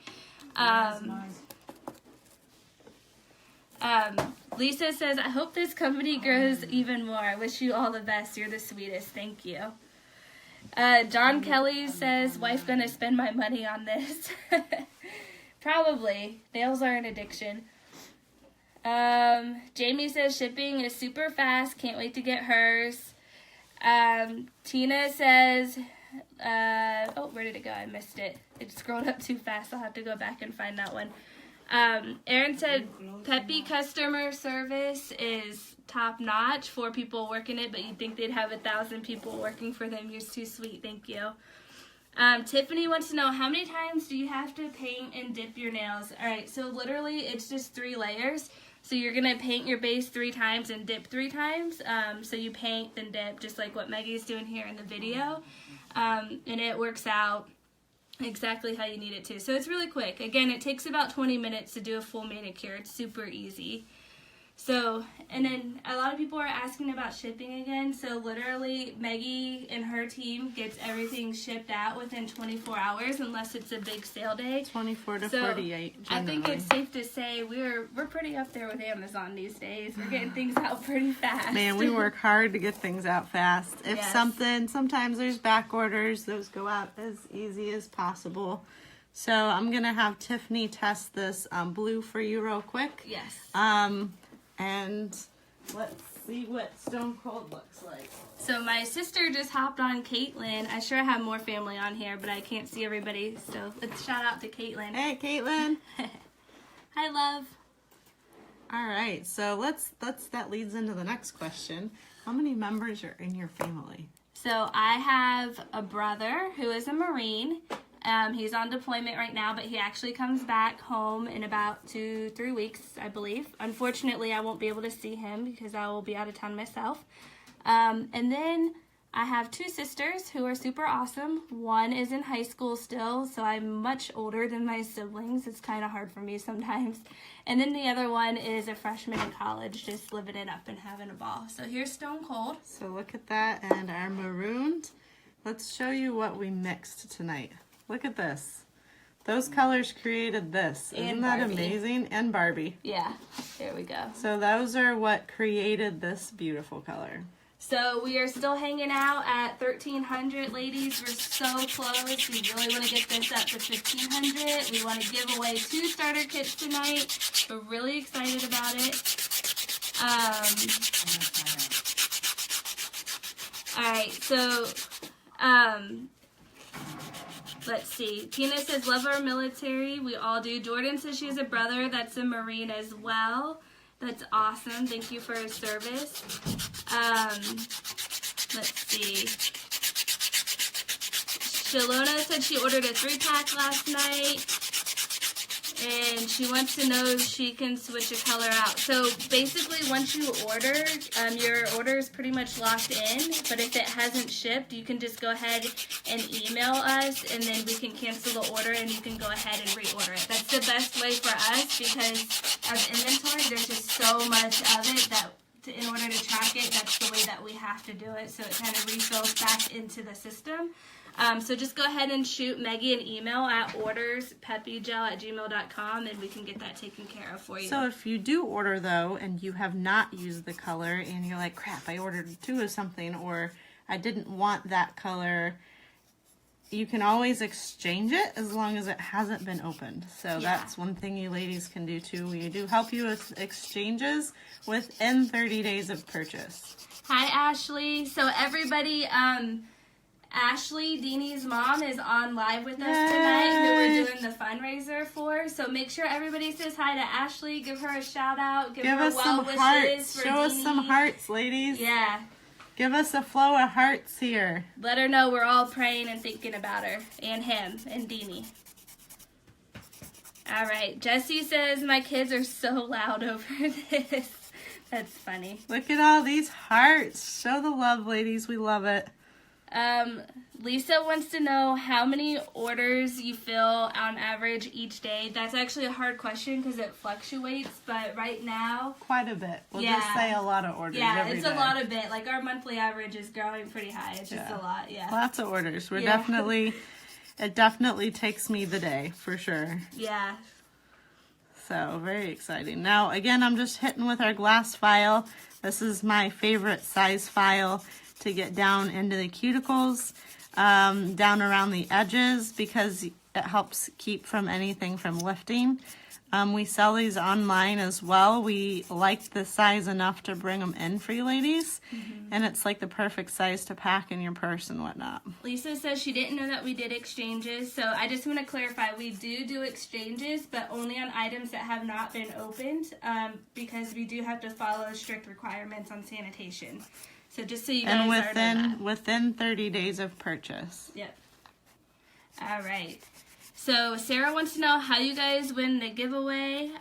S1: Lisa says, I hope this company grows even more. I wish you all the best. You're the sweetest. Thank you. John Kelly says, wife gonna spend my money on this. Probably. Nails are an addiction. Jamie says shipping is super fast. Can't wait to get hers. Tina says, oh, where did it go? I missed it. It scrolled up too fast. I'll have to go back and find that one. Erin said Peppi customer service is top notch. 4 people working it, but you'd think they'd have 1,000 people working for them. You're too sweet. Thank you. Tiffany wants to know, how many times do you have to paint and dip your nails? Alright, so literally it's just 3 layers. So you're going to paint your base 3 times and dip 3 times. So you paint, then dip, just like what Maggie's doing here in the video. And it works out exactly how you need it to. So it's really quick. Again, it takes about 20 minutes to do a full manicure. It's super easy. So, and then a lot of people are asking about shipping again. So literally Maggie and her team gets everything shipped out within 24 hours unless it's a big sale day.
S2: 24 to 48 generally.
S1: I think it's safe to say we're pretty up there with Amazon these days. We're getting things out pretty fast.
S2: Man, we work hard to get things out fast. If
S1: Yes.
S2: sometimes there's back orders, those go out as easy as possible. So I'm going to have Tiffany test this blue for you real quick.
S1: Yes.
S2: And let's see what Stone Cold looks like.
S1: So my sister just hopped on Caitlin. I sure have more family on here, but I can't see everybody. So let's shout out to Caitlin.
S2: Hey, Caitlin.
S1: Hi, love.
S2: All right, so that leads into the next question. How many members are in your family?
S1: So I have a brother who is a Marine. He's on deployment right now, but he actually comes back home in about 2-3 weeks, I believe. Unfortunately, I won't be able to see him because I will be out of town myself. And then I have 2 sisters who are super awesome. One is in high school still, so I'm much older than my siblings. It's kind of hard for me sometimes. And then the other one is a freshman in college, just living it up and having a ball. So here's Stone Cold.
S2: So look at that, and our marooned. Let's show you what we mixed tonight. Look at this. Those colors created this.
S1: And
S2: Isn't that
S1: Barbie.
S2: amazing? And Barbie.
S1: Yeah, there we go.
S2: So those are what created this beautiful color.
S1: So we are still hanging out at 1,300, ladies. We're so close. We really want to get this up to 1,500. We want to give away 2 starter kits tonight. We're really excited about it. Alright, so let's see. Tina says, love our military. We all do. Jordan says she has a brother that's a Marine as well. That's awesome. Thank you for his service. Let's see. Shalona said she ordered a 3-pack last night. And she wants to know if she can switch a color out. So basically, once you order, your order is pretty much locked in. But if it hasn't shipped, you can just go ahead and email us, and then we can cancel the order, and you can go ahead and reorder it. That's the best way for us because of inventory. There's just so much of it that in order to track it, that's the way that we have to do it. So it kind of refills back into the system. So just go ahead and shoot Maggie an email at orderspeppigel@gmail.com and we can get that taken care of for you.
S2: So if you do order though and you have not used the color and you're like, crap, I ordered 2 of something or I didn't want that color, you can always exchange it as long as it hasn't been opened. So that's one thing you ladies can do too. We do help you with exchanges within 30 days of purchase.
S1: Hi, Ashley. So everybody, Ashley, Deanie's mom, is on live with us tonight, who we're doing the fundraiser for. So make sure everybody says hi to Ashley. Give her a shout out. Give her
S2: us
S1: well
S2: some
S1: wishes
S2: hearts.
S1: for
S2: Show
S1: Deanie.
S2: us some hearts, ladies.
S1: Yeah.
S2: Give us a flow of hearts here.
S1: Let her know we're all praying and thinking about her and him and Deanie. All right. Jessie says my kids are so loud over this. That's funny.
S2: Look at all these hearts. Show the love, ladies. We love it.
S1: Lisa wants to know how many orders you fill on average each day. That's actually a hard question because it fluctuates, but right now...
S2: Quite a bit. We'll just say a lot of orders every
S1: it's
S2: day.
S1: a lot of bit. Like, our monthly average is growing pretty high. It's just a lot,
S2: Lots of orders. We're definitely... It definitely takes me the day, for sure.
S1: Yeah.
S2: So, very exciting. Now, again, I'm just hitting with our glass file. This is my favorite size file to get down into the cuticles, down around the edges, because it helps keep from anything from lifting. We sell these online as well. We like the size enough to bring them in for you ladies. And it's like the perfect size to pack in your purse and whatnot.
S1: Lisa says she didn't know that we did exchanges. So I just want to clarify, we do exchanges, but only on items that have not been opened, because we do have to follow strict requirements on sanitation. So just so you guys are
S2: and within 30 days of purchase.
S1: Yep. All right. So Sarah wants to know how you guys win the giveaway.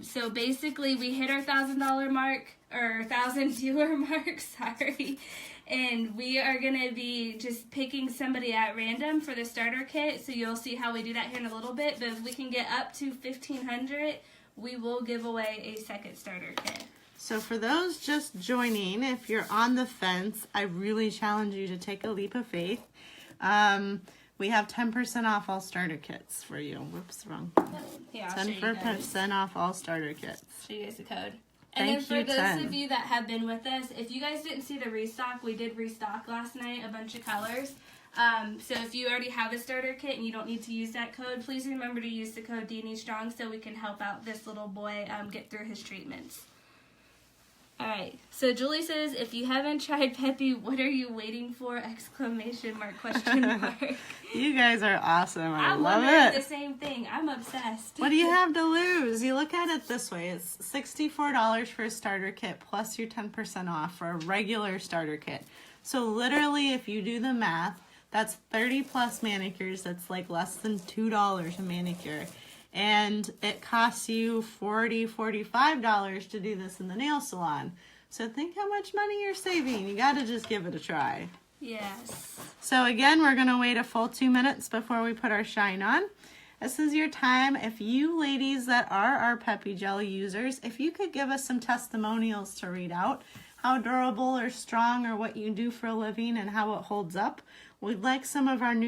S1: So basically we hit our $1,000 mark, or 1,000 viewer mark, sorry. And we are going to be just picking somebody at random for the starter kit. So you'll see how we do that here in a little bit. But if we can get up to 1,500, we will give away a second starter kit.
S2: So for those just joining, if you're on the fence, I really challenge you to take a leap of faith. We have 10% off all starter kits for you. Whoops, wrong.
S1: Here, I'll show you guys.
S2: 10% off all starter kits.
S1: Show you guys the code. And then for those of you that have been with us, if you guys didn't see the restock, we did restock last night, a bunch of colors. So if you already have a starter kit and you don't need to use that code, please remember to use the code Deanie Strong so we can help out this little boy get through his treatments. Alright, so Julie says, if you haven't tried Peppi, what are you waiting for? Exclamation mark, question mark.
S2: You guys are awesome. I love
S1: it. The same thing. I'm obsessed.
S2: What do you have to lose? You look at it this way. It's $64 for a starter kit plus your 10% off for a regular starter kit. So literally, if you do the math, that's 30 plus manicures. That's like less than $2 a manicure. And it costs you $40, $45 to do this in the nail salon. So think how much money you're saving. You got to just give it a try.
S1: Yes.
S2: So again, we're going to wait a full 2 minutes before we put our shine on. This is your time. If you ladies that are our Peppi Gel users, if you could give us some testimonials to read out, how durable or strong or what you do for a living and how it holds up. We'd like some of our new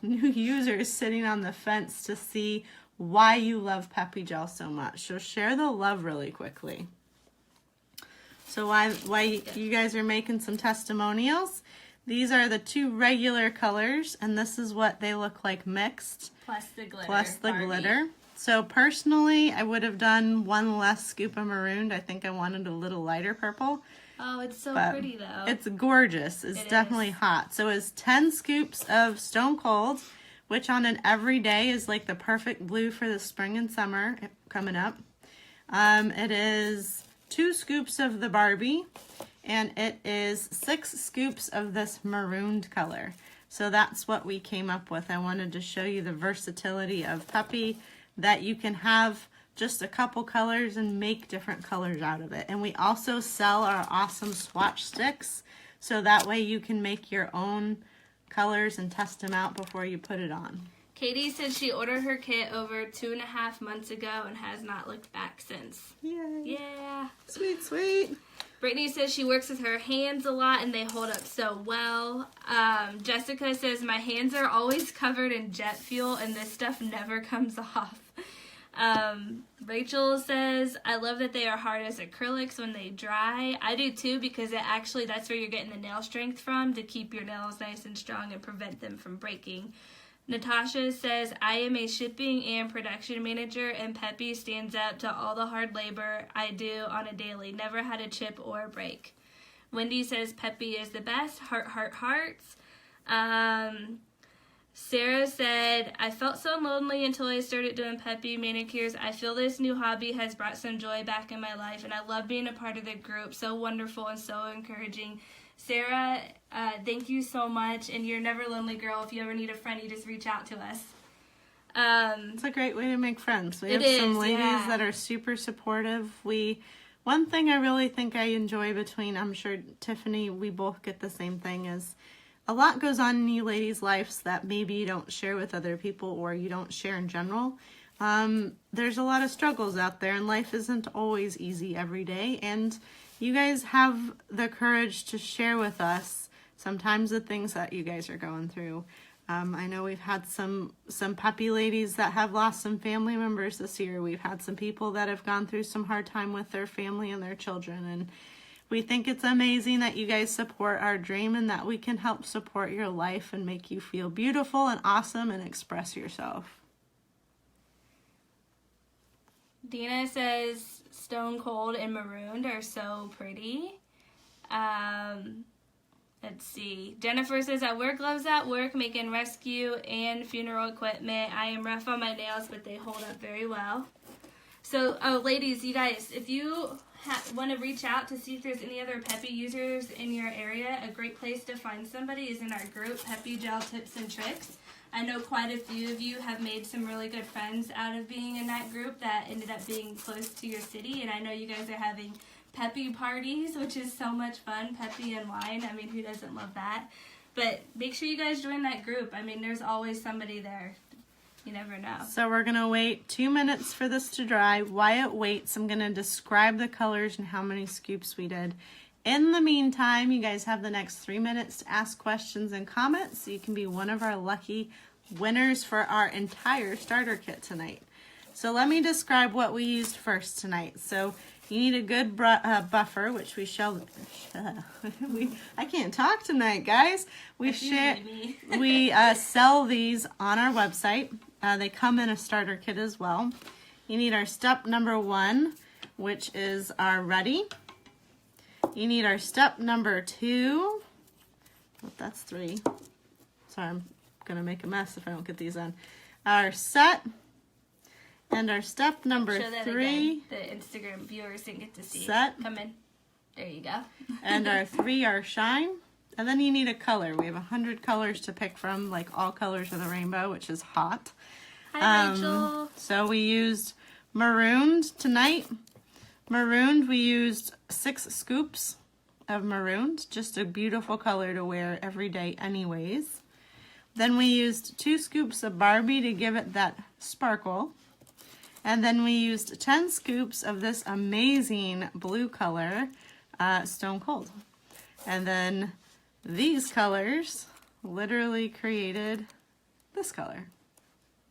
S2: users sitting on the fence to see why you love Peppi Gel so much. So share the love really quickly. So why you guys are making some testimonials. These are the 2 regular colors, and this is what they look like mixed.
S1: Plus the glitter.
S2: Plus the glitter. So personally, I would have done 1 less scoop of marooned. I think I wanted a little lighter purple.
S1: Oh, it's so pretty though.
S2: It's gorgeous. It's definitely hot. So it's 10 scoops of Stone Cold, which on an everyday is like the perfect blue for the spring and summer coming up. It is 2 scoops of the Barbie, and it is 6 scoops of this marooned color. So that's what we came up with. I wanted to show you the versatility of Peppi, that you can have just a couple colors and make different colors out of it. And we also sell our awesome swatch sticks, so that way you can make your own colors and test them out before you put it on.
S1: Katie said she ordered her kit over 2.5 months ago and has not looked back since.
S2: Yay.
S1: Yeah.
S2: Sweet, sweet.
S1: Brittany says she works with her hands a lot and they hold up so well. Jessica says, my hands are always covered in jet fuel and this stuff never comes off. Rachel says, I love that they are hard as acrylics when they dry. I do too, because that's where you're getting the nail strength from, to keep your nails nice and strong and prevent them from breaking. Natasha says, I am a shipping and production manager, and Peppi stands up to all the hard labor I do on a daily. Never had a chip or a break. Wendy says, Peppi is the best. Heart, heart, hearts. Sarah said, I felt so lonely until I started doing Peppi manicures. I feel this new hobby has brought some joy back in my life, and I love being a part of the group. So wonderful and so encouraging. Sarah, thank you so much, and you're never lonely, girl. If you ever need a friend, you just reach out to us.
S2: It's a great way to make friends. We have some ladies that are super supportive. One thing I really think I enjoy between, I'm sure Tiffany, we both get the same thing, is a lot goes on in you ladies' lives that maybe you don't share with other people or you don't share in general. There's a lot of struggles out there, and life isn't always easy every day, and you guys have the courage to share with us sometimes the things that you guys are going through. I know we've had some Peppi ladies that have lost some family members this year. We've had some people that have gone through some hard time with their family and their children, and we think it's amazing that you guys support our dream and that we can help support your life and make you feel beautiful and awesome and express yourself.
S1: Dina says Stone Cold and Marooned are so pretty. Let's see. Jennifer says, I wear gloves at work making rescue and funeral equipment. I am rough on my nails, but they hold up very well. So, ladies, you guys, if you want to reach out to see if there's any other Peppi users in your area, a great place to find somebody is in our group, Peppi Gel Tips and Tricks. I know quite a few of you have made some really good friends out of being in that group that ended up being close to your city, and I know you guys are having Peppi parties, which is so much fun. Peppi and wine. I mean, who doesn't love that? But make sure you guys join that group. I mean, there's always somebody there. You never know.
S2: So we're going to wait 2 minutes for this to dry. While it waits, I'm going to describe the colors and how many scoops we did. In the meantime, you guys have the next 3 minutes to ask questions and comments, so you can be one of our lucky winners for our entire starter kit tonight. So let me describe what we used first tonight. So you need a good buffer, which we shall. I can't talk tonight, guys. We sell these on our website. They come in a starter kit as well. You need our step number 1, which is our ready. You need our step number 2. Oh, that's 3. Sorry, I'm gonna make a mess if I don't get these on. Our set. And our step number 3.
S1: The Instagram viewers didn't get to see.
S2: Set.
S1: Come in. There you go.
S2: And our 3 are shine. And then you need a color. We have 100 colors to pick from, like all colors of the rainbow, which is hot.
S1: Hi, Rachel.
S2: So we used marooned tonight. Marooned, we used 6 scoops of marooned. Just a beautiful color to wear every day anyways. Then we used 2 scoops of Barbie to give it that sparkle. And then we used 10 scoops of this amazing blue color, Stone Cold. And then these colors literally created this color.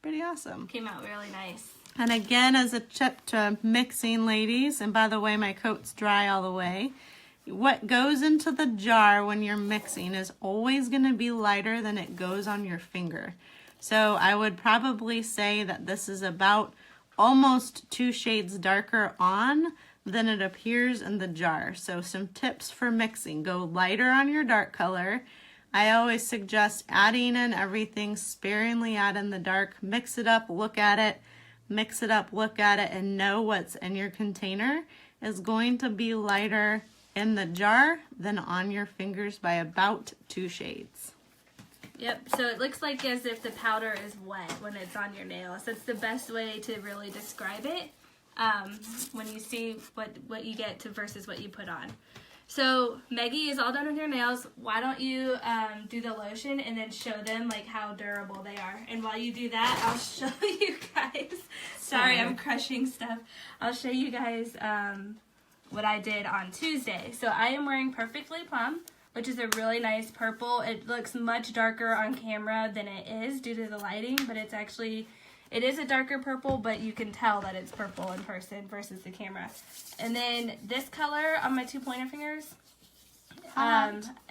S2: Pretty awesome.
S1: Came out really nice.
S2: And again, as a tip to mixing, ladies, and by the way, my coat's dry all the way, what goes into the jar when you're mixing is always going to be lighter than it goes on your finger. So I would probably say that this is about almost 2 shades darker on than it appears in the jar. So some tips for mixing. Go lighter on your dark color. I always suggest adding in everything sparingly, add in the dark, mix it up, look at it, mix it up, look at it, and know what's in your container is going to be lighter in the jar than on your fingers by about 2 shades.
S1: Yep, so it looks like as if the powder is wet when it's on your nails. That's the best way to really describe it when you see what you get to versus what you put on. So Maggie is all done with her nails. Why don't you do the lotion and then show them like how durable they are. And while you do that, I'll show you guys. Sorry, I'm crushing stuff. I'll show you guys what I did on Tuesday. So I am wearing Perfectly Plum, which is a really nice purple. It looks much darker on camera than it is due to the lighting, but it is a darker purple, but you can tell that it's purple in person versus the camera. And then this color on my 2 pointer fingers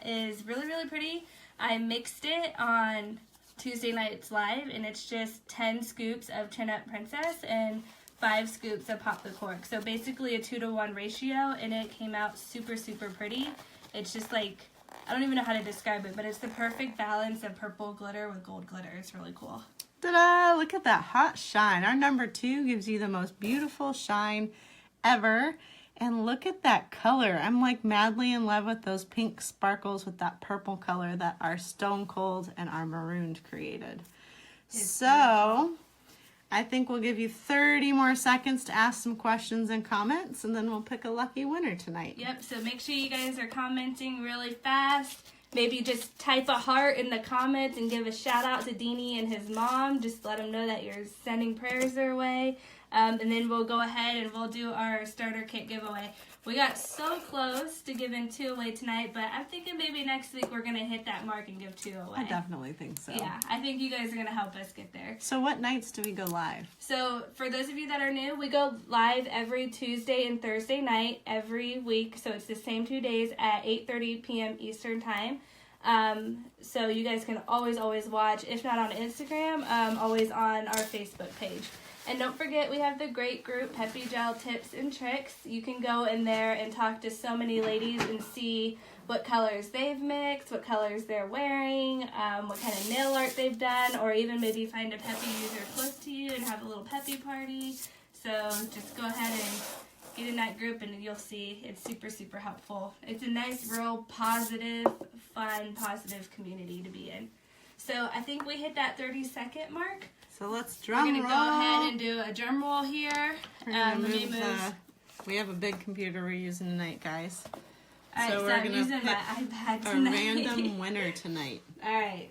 S1: is really, really pretty. I mixed it on Tuesday night's live, and it's just 10 scoops of Chin Up Princess and 5 scoops of Pop the Cork. So basically a 2-to-1 ratio, and it came out super, super pretty. It's just like I don't even know how to describe it, but it's the perfect balance of purple glitter with gold glitter. It's really cool.
S2: Ta-da! Look at that hot shine. Our number 2 gives you the most beautiful shine ever. And look at that color. I'm like madly in love with those pink sparkles with that purple color that our Stone Cold and our Marooned created. So, beautiful. I think we'll give you 30 more seconds to ask some questions and comments, and then we'll pick a lucky winner tonight.
S1: Yep, so make sure you guys are commenting really fast. Maybe just type a heart in the comments and give a shout out to Deanie and his mom. Just let them know that you're sending prayers their way. And then we'll go ahead and we'll do our starter kit giveaway. We got so close to giving 2 away tonight, but I'm thinking maybe next week we're going to hit that mark and give 2 away.
S2: I definitely think so.
S1: Yeah, I think you guys are going to help us get there.
S2: So what nights do we go live?
S1: So for those of you that are new, we go live every Tuesday and Thursday night every week. So it's the same 2 days at 8:30 p.m. Eastern Time. So you guys can always watch, if not on Instagram, always on our Facebook page. And don't forget, we have the great group, Peppi Gel Tips and Tricks. You can go in there and talk to so many ladies and see what colors they've mixed, what colors they're wearing, what kind of nail art they've done, or even maybe find a Peppi user close to you and have a little Peppi party. So just go ahead and get in that group and you'll see it's super helpful. It's a nice, real positive, fun, positive community to be in. So I think we hit that 30-second mark.
S2: So let's drum roll.
S1: We're going to go ahead and do a drum roll here.
S2: Let me move. We have a big computer we're using tonight, guys.
S1: All right, so I'm using my iPad tonight.
S2: A random winner tonight.
S1: All right.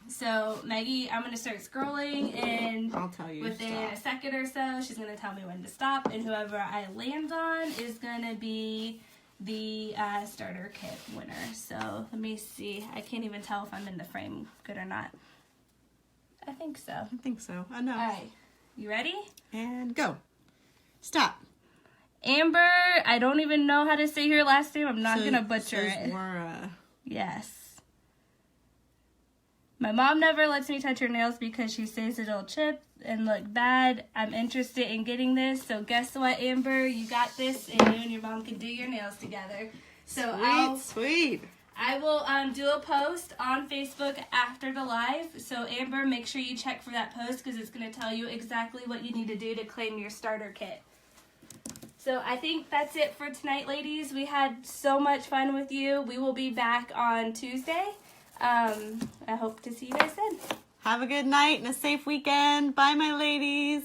S1: So, Maggie, I'm going to start scrolling, and
S2: I'll tell you
S1: within a second or so, she's going to tell me when to stop, and whoever I land on is going to be the starter kit winner. So, let me see. I can't even tell if I'm in the frame good or not. I think so.
S2: I think so. I know.
S1: All right. You ready?
S2: And go. Stop.
S1: Amber, I don't even know how to say her last name. I'm not going to butcher it. Yes. My mom never lets me touch her nails because she says it'll chip and look bad. I'm interested in getting this. So guess what, Amber? You got this, and you and your mom can do your nails together. So
S2: Sweet.
S1: I will do a post on Facebook after the live. So Amber, make sure you check for that post because it's going to tell you exactly what you need to do to claim your starter kit. So I think that's it for tonight, ladies. We had so much fun with you. We will be back on Tuesday. I hope to see you guys then.
S2: Have a good night and a safe weekend. Bye, my ladies.